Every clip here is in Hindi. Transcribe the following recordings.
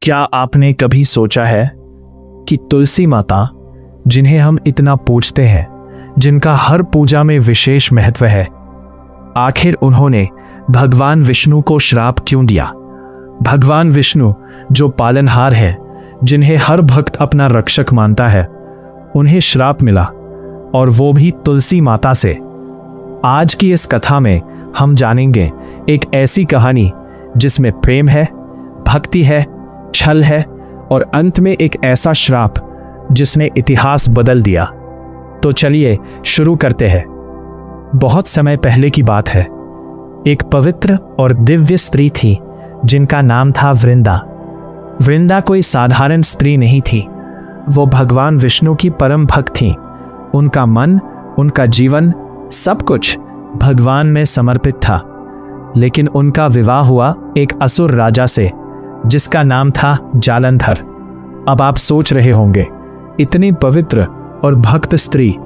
क्या आपने कभी सोचा है कि तुलसी माता, जिन्हें हम इतना पूजते हैं, जिनका हर पूजा में विशेष महत्व है, आखिर उन्होंने भगवान विष्णु को श्राप क्यों दिया? भगवान विष्णु जो पालनहार है, जिन्हें हर भक्त अपना रक्षक मानता है, उन्हें श्राप मिला, और वो भी तुलसी माता से। आज की इस कथा में हम जानेंगे एक ऐसी कहानी जिसमें प्रेम है, भक्ति है, छल है और अंत में एक ऐसा श्राप जिसने इतिहास बदल दिया। तो चलिए शुरू करते हैं। बहुत समय पहले की बात है। एक पवित्र और दिव्य स्त्री थी जिनका नाम था वृंदा। वृंदा कोई साधारण स्त्री नहीं थी। वो भगवान विष्णु की परम भक्त थी। उनका मन, उनका जीवन, सब कुछ भगवान में समर्पित था। लेकिन उनका विवाह हुआ एक असुर राजा से, जिसका नाम था जालंधर। अब आप सोच रहे होंगे, इतनी पवित्र और भक्त स्त्री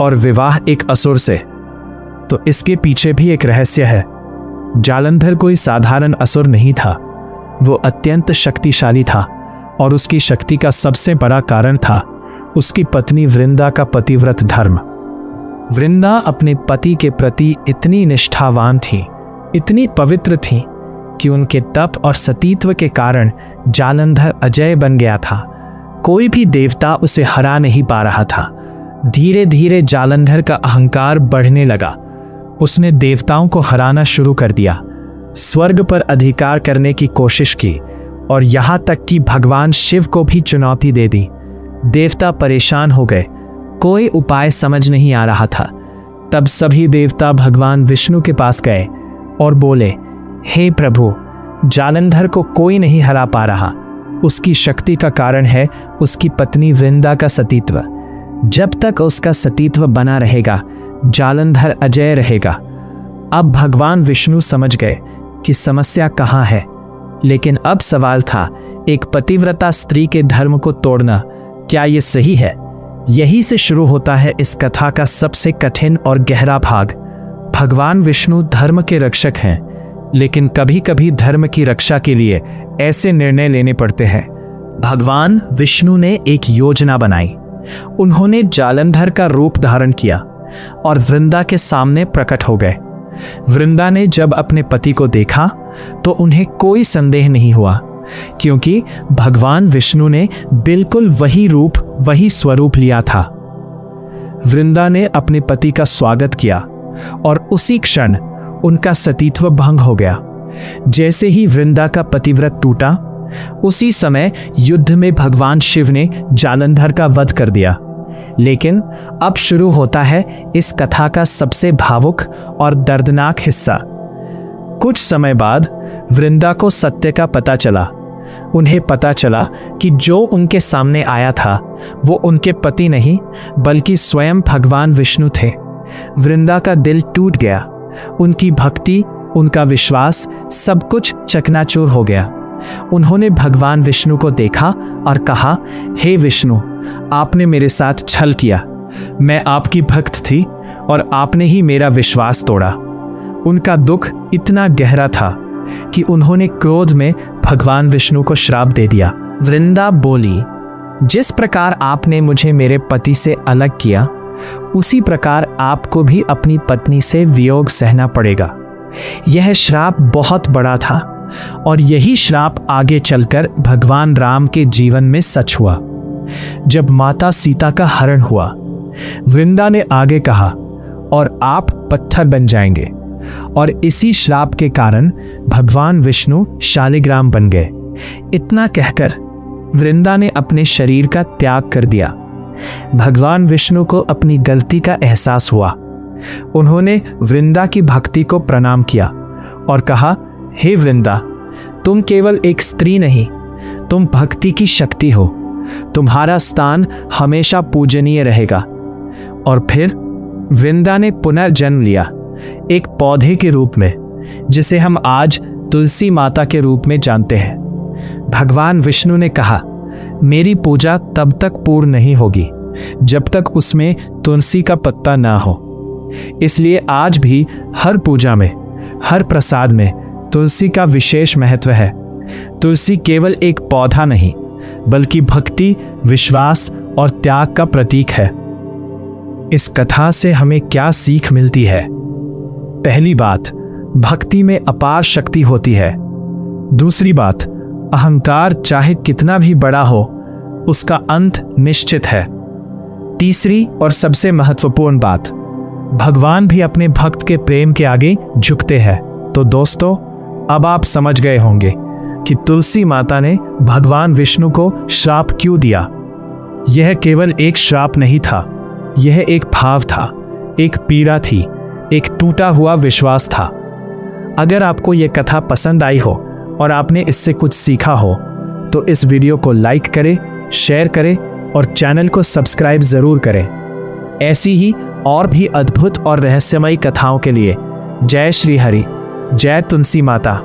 और विवाह एक असुर से, तो इसके पीछे भी एक रहस्य है। जालंधर कोई साधारण असुर नहीं था। वो अत्यंत शक्तिशाली था और उसकी शक्ति का सबसे बड़ा कारण था उसकी पत्नी वृंदा का पतिव्रत धर्म। वृंदा अपने पति के प्रति इतनी निष्ठावान थी, इतनी पवित्र थी कि उनके तप और सतीत्व के कारण जालंधर अजय बन गया था। कोई भी देवता उसे हरा नहीं पा रहा था। धीरे धीरे जालंधर का अहंकार बढ़ने लगा। उसने देवताओं को हराना शुरू कर दिया, स्वर्ग पर अधिकार करने की कोशिश की और यहाँ तक कि भगवान शिव को भी चुनौती दे दी। देवता परेशान हो गए, कोई उपाय समझ नहीं आ रहा था। तब सभी देवता भगवान विष्णु के पास गए और बोले, हे प्रभु, जालंधर को कोई नहीं हरा पा रहा। उसकी शक्ति का कारण है उसकी पत्नी वृंदा का सतीत्व। जब तक उसका सतीत्व बना रहेगा, जालंधर अजय रहेगा। अब भगवान विष्णु समझ गए कि समस्या कहाँ है। लेकिन अब सवाल था, एक पतिव्रता स्त्री के धर्म को तोड़ना, क्या ये सही है? यही से शुरू होता है इस कथा का सबसे कठिन और गहरा भाग। भगवान विष्णु धर्म के रक्षक हैं, लेकिन कभी कभी धर्म की रक्षा के लिए ऐसे निर्णय लेने पड़ते हैं। भगवान विष्णु ने एक योजना बनाई। उन्होंने जालंधर का रूप धारण किया और वृंदा के सामने प्रकट हो गए। वृंदा ने जब अपने पति को देखा तो उन्हें कोई संदेह नहीं हुआ, क्योंकि भगवान विष्णु ने बिल्कुल वही रूप, वही स्वरूप लिया था। वृंदा ने अपने पति का स्वागत किया और उसी क्षण उनका सतीत्व भंग हो गया। जैसे ही वृंदा का पतिव्रत टूटा, उसी समय युद्ध में भगवान शिव ने जालंधर का वध कर दिया। लेकिन अब शुरू होता है इस कथा का सबसे भावुक और दर्दनाक हिस्सा। कुछ समय बाद वृंदा को सत्य का पता चला। उन्हें पता चला कि जो उनके सामने आया था वो उनके पति नहीं, बल्कि स्वयं भगवान विष्णु थे। वृंदा का दिल टूट गया। उनकी भक्ति, उनका विश्वास, सब कुछ चकनाचूर हो गया। उन्होंने भगवान विष्णु को देखा और कहा, हे विष्णु, आपने मेरे साथ छल किया। मैं आपकी भक्त थी और आपने ही मेरा विश्वास तोड़ा। उनका दुख इतना गहरा था कि उन्होंने क्रोध में भगवान विष्णु को श्राप दे दिया। वृंदा बोली, जिस प्रकार आपने मुझे मेरे पति से अलग किया, उसी प्रकार आपको भी अपनी पत्नी से वियोग सहना पड़ेगा। यह श्राप बहुत बड़ा था और यही श्राप आगे चलकर भगवान राम के जीवन में सच हुआ। जब माता सीता का हरण हुआ, वृंदा ने आगे कहा, और आप पत्थर बन जाएंगे। और इसी श्राप के कारण भगवान विष्णु शालिग्राम बन गए। इतना कहकर वृंदा ने अपने शरीर का त्याग कर दिया। भगवान विष्णु को अपनी गलती का एहसास हुआ। उन्होंने वृंदा की भक्ति को प्रणाम किया और कहा, हे वृंदा, तुम केवल एक स्त्री नहीं, तुम भक्ति की शक्ति हो। तुम्हारा स्थान हमेशा पूजनीय रहेगा। और फिर वृंदा ने पुनर्जन्म लिया, एक पौधे के रूप में, जिसे हम आज तुलसी माता के रूप में जानते हैं। भगवान विष्णु ने कहा, मेरी पूजा तब तक पूर्ण नहीं होगी जब तक उसमें तुलसी का पत्ता ना हो। इसलिए आज भी हर पूजा में, हर प्रसाद में तुलसी का विशेष महत्व है। तुलसी केवल एक पौधा नहीं, बल्कि भक्ति, विश्वास और त्याग का प्रतीक है। इस कथा से हमें क्या सीख मिलती है? पहली बात, भक्ति में अपार शक्ति होती है। दूसरी बात, अहंकार चाहे कितना भी बड़ा हो, उसका अंत निश्चित है। तीसरी और सबसे महत्वपूर्ण बात, भगवान भी अपने भक्त के प्रेम के आगे झुकते हैं। तो दोस्तों, अब आप समझ गए होंगे कि तुलसी माता ने भगवान विष्णु को श्राप क्यों दिया। यह केवल एक श्राप नहीं था, यह एक भाव था, एक पीड़ा थी, एक टूटा हुआ विश्वास था। अगर आपको यह कथा पसंद आई हो और आपने इससे कुछ सीखा हो, तो इस वीडियो को लाइक करें, शेयर करें और चैनल को सब्सक्राइब जरूर करें। ऐसी ही और भी अद्भुत और रहस्यमयी कथाओं के लिए जय श्री हरि, जय तुलसी माता।